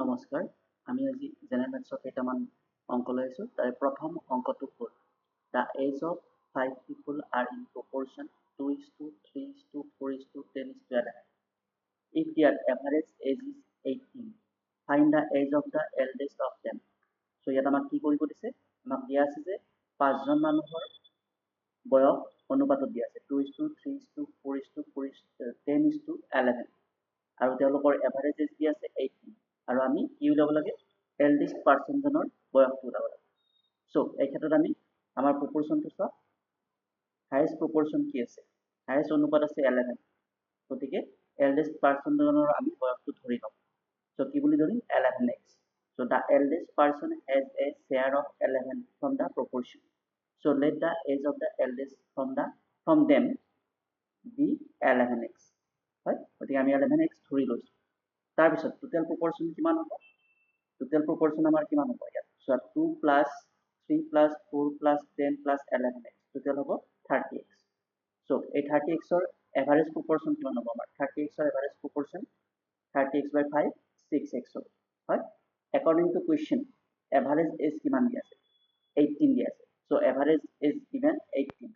নমস্কাৰ আমি আজি জেনেৰেল মেথছৰ কেইটামান অংক লৈ আছোঁ তাৰে প্ৰথম অংকটো হ'ল the age of 5 people are in proportion 2:3:4:10:11 if their average age is 18 find the age of the eldest of them so ইয়াত আমাক কি কৰিব দিছে আমাক দিয়া আছে যে পাঁচজন মানুহৰ বয়স অনুপাতত দিয়া আছে 2:3:4:10:11 আৰু তেওঁলোকৰ এভাৰেজ এজ কি আছে 18 আৰু আমি কি উলাব লাগে এল্ডেষ্ট পাৰসন জনৰ বয়সটো উলাব লাগে সো এই ক্ষেত্ৰত আমি আমাৰ প্ৰপৰচনটো চাও হাইয়েষ্ট প্ৰপৰচন কি আছে হাইয়েষ্ট অনুপাত আছে 11 গতিকে এল্ডেষ্ট পাৰসন জনৰ আমি বয়সটো ধৰি লম সো কি বুলি ধৰিম 11x so the eldest person has a share of 11 from the proportion so let the age of the eldest from them be 11x হয় গতিকে আমি 11x ধৰি লৈছো তাৰ পিছত টোটাল প্ৰপৰচন কিমান হ'ব টোটাল প্ৰপৰচন আমাৰ কিমান হ'ব ইয়াত সো 2 + 3 + 4 + 10 + 11x টোটাল হ'ব 30x সো এই 30x ৰ এভাৰেজ প্ৰপৰচন কিমান হ'ব আমাৰ 30x ৰ এভাৰেজ প্ৰপৰচন 30x/5 6x হয় according to question average age কিমান দিয়া আছে 18 দিয়া আছে so average is given 18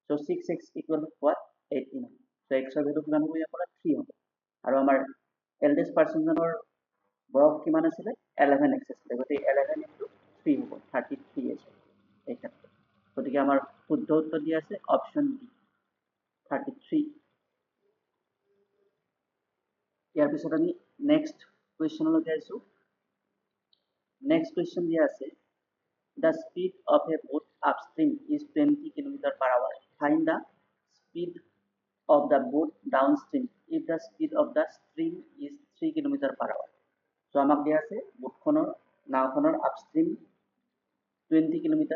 so 6x equal to what 18 so x ৰ ভ্যালু কিমান হ'ব ইয়াৰ পৰা 3 হ'ব আৰু আমাৰ eldest person জনৰ বয়স কিমান আছিল 11x আছিল গতিকে 11 * 3 হ'ব 33 আছে এই ক্ষেত্ৰত গতিকে আমাৰ শুদ্ধ উত্তৰ দিয়া আছে অপচন বি 33 ইয়াৰ পিছত আমি নেক্সট কোৱেশ্চনলৈকে আইছো নেক্সট কোৱেশ্চন দিয়া আছে the speed of a boat upstream is 20 km/h find the speed of the boat downstream if the speed of the stream is 3 km/h so আমাক দিয়া আছে বোটখনৰ নাওখনৰ আপস্ট্ৰীম 20 km/h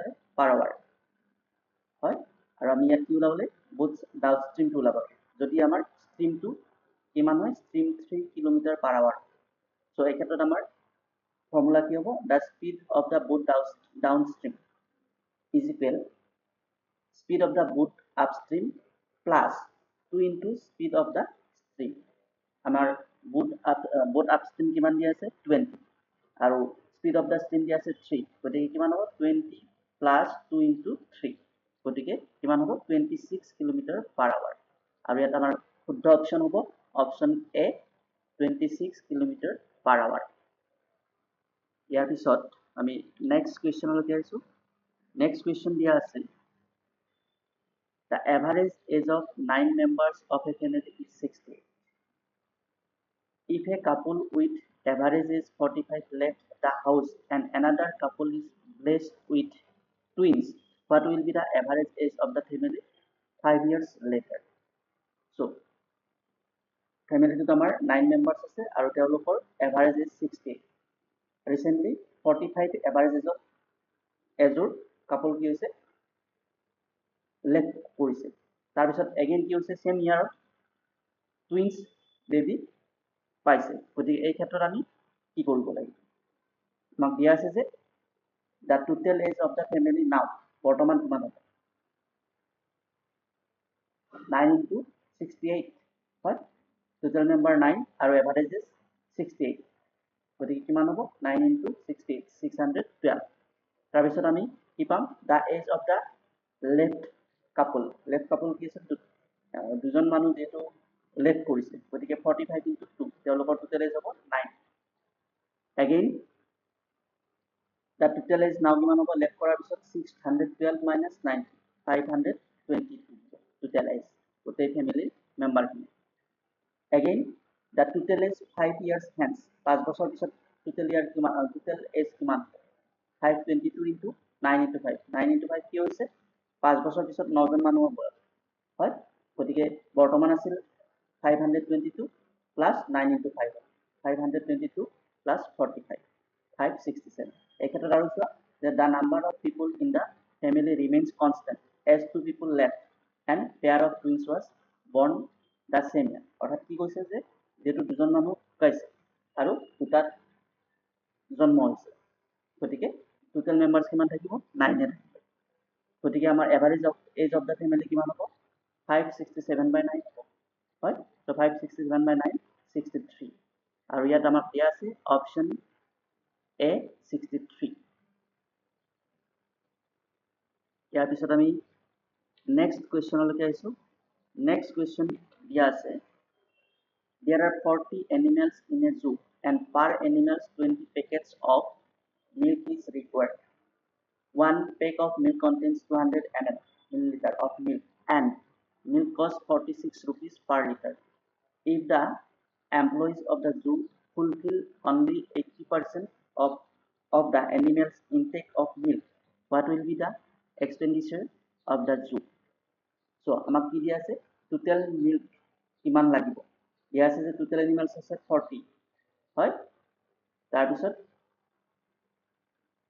হয় আৰু আমি ইয়াত কি উলাবলে বোট ডাউনস্ট্ৰীমটো উলাব যদি আমাৰ স্ট্ৰীমটো কিমান হয় স্ট্ৰীম 3 km/h so এই ক্ষেত্ৰত আমাৰ ফৰ্মুলা কি হ'ব the speed of the boat downstream is equal speed of the boat upstream plus 2 into speed of the stream আমাৰ boat upstream কিমান দিয়া আছে 20 আৰু speed of the stream দিয়া আছে 3 গতিকে কিমান হ'ব 20 plus 2 into 3 গতিকে কিমান হ'ব 26 km/h আৰু ইয়াত আমাৰ শুদ্ধ অপচন হ'ব অপচন এ 26 km/h ইয়াৰ পিছত আমি নেক্সট কোৱেশ্চনলৈকে আইছো নেক্সট কোৱেশ্চন দিয়া আছে the average age of 9 members of a family is 60 if a couple with average age 45 left the house and another couple is blessed with twins what will be the average age of the family 5 years later so family to amar 9 members ase aru teolokor average age 60 recently 45 average age of এজোৰ couple কি হৈছে left কৰিছে তাৰ পিছত again কি হৈছে same ইয়াৰ twins baby পাইছে গতিকে এই ক্ষেত্ৰত আমি কি কৰিব লাগিব আমাক দিয়া আছে যে the total age of the family now বৰ্তমান কিমান হ'ব 9 into 68 হয় total member 9 আৰু average is 68 গতিকে কিমান হ'ব 9 into 68 612 তাৰ পিছত আমি কি পাম the age of the left couple কি আছে দুজন মানুহ যেটো লেফট কৰিছে গতিকে 45 into 2 তেওঁলোকৰ total age হ'ব 9 again the total age now কিমান হ'ব লেফট কৰাৰ পিছত 612 minus 90 522 total age গোটেই ফ্যামিলি মেম্বাৰ খিনি again the total age 5 years hence 5 বছৰ পিছত total year কিমান total age কিমান 522 into 9 into 5 9 into 5 কি হৈছে 5 বছৰ পিছত 9 জন মানুহৰ বয়স হয় গতিকে বৰ্তমান আছিল 522 plus 9 into 5 522 plus 45 567 এই ক্ষেত্ৰত আৰু চোৱা যে the number of people in the family remains constant as two people left and pair of twins was born the same year অৰ্থাৎ কি কৈছে যে যেটো দুজন মানুহ কাইছে আৰু দুটাত জন্ম হৈছে গতিকে total members কিমান থাকিব 9 এ থাকিব গতিকে আমাৰ average of age of the family কিমান হ'ব 567/9 হ'ব হয় so 567/9 63 আৰু ইয়াত আমাক দিয়া আছে অপচন A 63 ইয়াৰ পিছত আমি নেক্সট কুৱেশ্যনলৈকে আহিছোঁ নেক্সট কুৱেশ্যন দিয়া আছে there are 40 animals in a zoo and per animals 20 packets of milk is required. One pack of milk contains 200 milliliter of milk and milk costs 46 rupees per liter. If the employees of the zoo fulfill only 80% of the animal's intake of milk, what will be the expenditure of the zoo? So, আমাক কি দিয়া আছে total milk কিমান লাগিব দিয়া আছে যে total animals আছে 40 হয় তাৰপিছত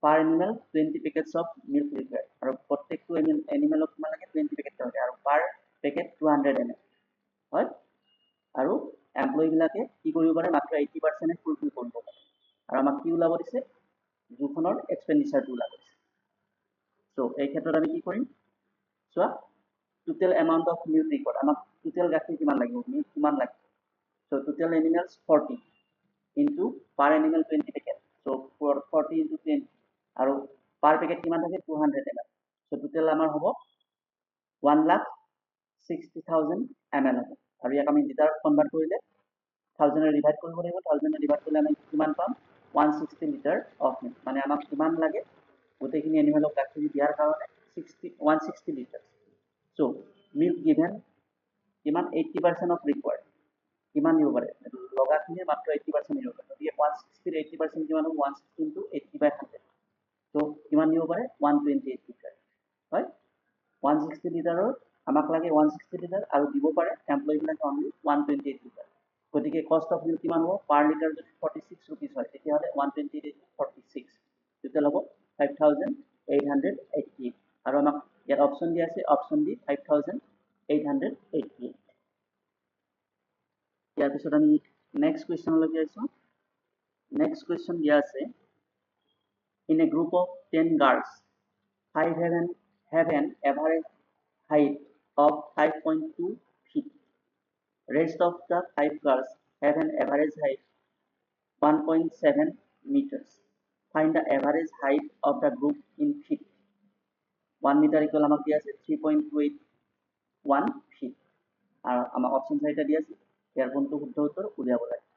per animal 20 packets of milk required আৰু প্ৰত্যেকটো animalক কিমান লাগে 20 packet লাগে আৰু per packet 200 ml হয় আৰু এমপ্লয়ী বিলাকে কি কৰিব পাৰে মাত্ৰ 80% ফুলফিল কৰিব পাৰে আৰু আমাক কি ওলাব দিছে জুখনৰ এক্সপেন্ডিচাৰটো ওলাব দিছে সো এই ক্ষেত্ৰত আমি কি কৰিম so total amount of milk required আমাক total গাখীৰ কিমান লাগিব milk কিমান লাগিব so total animals 40 into per animal 20 packet so 40 into 20 আৰু per packet কিমান থাকে 200 ml so total আমাৰ হ'ব 1,60,000 ml হ'ব আৰু ইয়াক আমি লিটাৰত কনভাৰ্ট কৰিলে 1000 এ ডিভাইড কৰিব লাগিব 1000 এ ডিভাইড কৰিলে আমি কিমান পাম 160 লিটাৰ অফ মিল্ক মানে আমাক কিমান লাগে গোটেইখিনি এনিমেলক গাখীৰ দিয়াৰ কাৰণে 160 লিটাৰ so milk given কিমান 80% of required কিমান দিব পাৰে লগাখিনি মাত্ৰ 80% দিব পাৰে গতিকে 160 এর 80% কিমান হ'ব 160 into 80/100 so কিমান দিব পাৰে 128 লিটাৰ হয় 160 লিটাৰৰ আমাক লাগে 160 লিটাৰ আৰু দিব পাৰে এমপ্লয়ী বিলাকে অনলি 128 লিটাৰ গতিকে কষ্ট অফ মিল্ক কিমান হ'ব পাৰ লিটাৰ যদি 46 रुपीस হয় তেতিয়াহলে 128 46 টোটাল হ'ব 5888 আৰু আমাক ইয়াত অপচন দিয়া আছে অপচন ডি 5888 ইয়াৰ পিছত আমি নেক্সট কুৱেশ্যনলৈকে আহিছোঁ নেক্সট কুৱেশ্যন দিয়া আছে in a group of 10 girls 5 have an average height of 5.2 feet rest of the 5 girls have an average height 1.7 meters find the average height of the group in feet 1 meter equal আমাক দিয়া আছে 3.81 feet আর আমাক option চাইটা দিয়া আছে ইয়ার কোনটো শুদ্ধ উত্তর উলিয়াব লাগে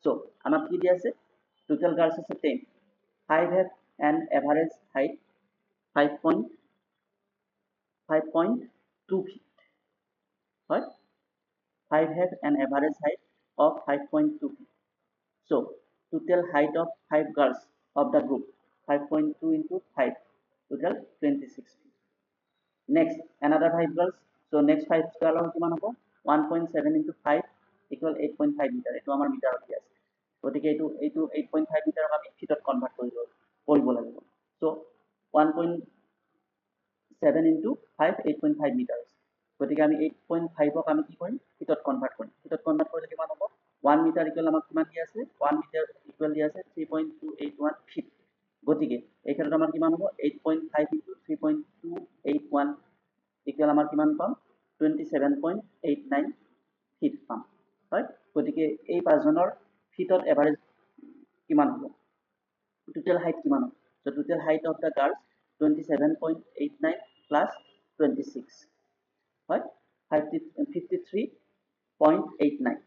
সো আমাক কি দিয়া আছে টোটাল গার্লস আছে 10 5 have an average height 5.2 feet right 5 have an average height of 5.2 feet so total height of 5 girls of the group 5.2 into 5 total 26 feet next another 5 girls so next 5 girls কিমান হ'ব 1.7 into 5 equal 8.5 meter এটো আমাৰ মিটাৰত দিয়া আছে গতিকে এইটো 8.5 মিটাৰক আমি ফিটত convert কৰিব লাগিব so 1.7 into 5 8.5 meters গতিকে আমি 8.5 ক আমি কি কৰিম ফিটত কনভাৰ্ট কৰিলে কিমান হ'ব 1 মিটাৰ ইকুৱেল আমাক কিমান দিয়া আছে 1 মিটাৰ ইকুৱেল দিয়া আছে 3.281 ফিট গতিকে এই ক্ষেত্ৰত আমাৰ কিমান হ'ব 8.5 into 3.281 ইকুৱেল আমাৰ কিমান পাম 27.89 ফিট পাম হয় গতিকে এই পাঁচজনৰ ফিটত এভাৰেজ কিমান হ'ব total height কিমান হ'ব so total height of the girls 27.89 plus 26 right 53.89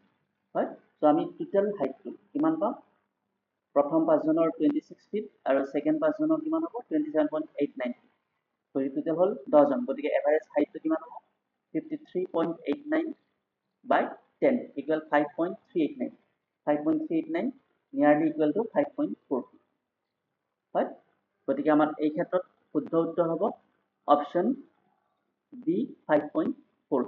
right so আমি total height কিমান পাম প্ৰথম পাঁচজনৰ 26 ফিট আৰু সেকেন্ড পাঁচজনৰ কিমান হ'ব 27.89 so total হল 10 জন গতিকে এভাৰেজ হাইটটো কিমান হ'ব 53.89 by 10 equal 5.389 5.389 nearly equal to 5.4 right গতিকে আমাৰ এই ক্ষেত্ৰত শুদ্ধ উত্তৰ হ'ব অপচন বি 5.4